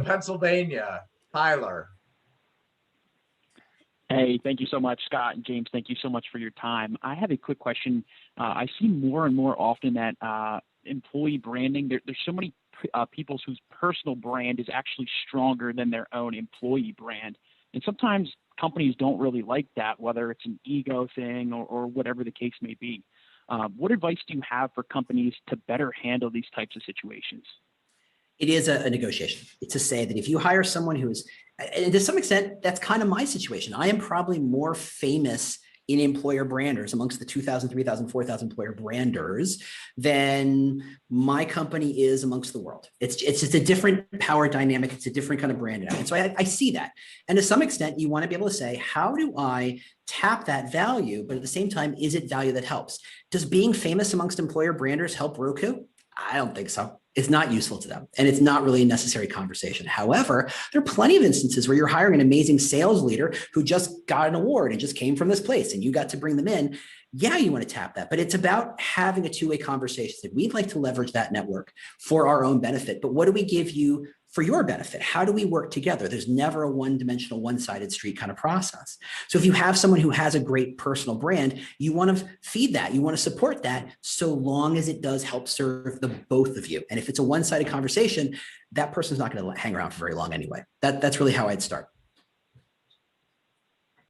Pennsylvania, Tyler. Hey, thank you so much, Scott and James. Thank you so much for your time. I have a quick question. I see more and more often that employee branding, there's so many people whose personal brand is actually stronger than their own employee brand. And sometimes companies don't really like that, whether it's an ego thing or whatever the case may be. What advice do you have for companies to better handle these types of situations? It is a negotiation. It's to say that if you hire someone who is, and to some extent, that's kind of my situation. I am probably more famous in employer branders amongst the 2,000, 3,000, 4,000 employer branders than my company is amongst the world. It's just a different power dynamic. It's a different kind of brand. And so I see that. And to some extent, you want to be able to say, how do I tap that value? But at the same time, is it value that helps? Does being famous amongst employer branders help Roku? I don't think so. It's not useful to them, and it's not really a necessary conversation. However, there are plenty of instances where you're hiring an amazing sales leader who just got an award and just came from this place, and you got to bring them in. Yeah, you want to tap that, but it's about having a two-way conversation that we'd like to leverage that network for our own benefit. But what do we give you for your benefit? How do we work together? There's never a one-dimensional, one-sided street kind of process. So if you have someone who has a great personal brand, you want to feed that, you want to support that, so long as it does help serve the both of you. And if it's a one-sided conversation, that person's not going to hang around for very long anyway. That's really how I'd start.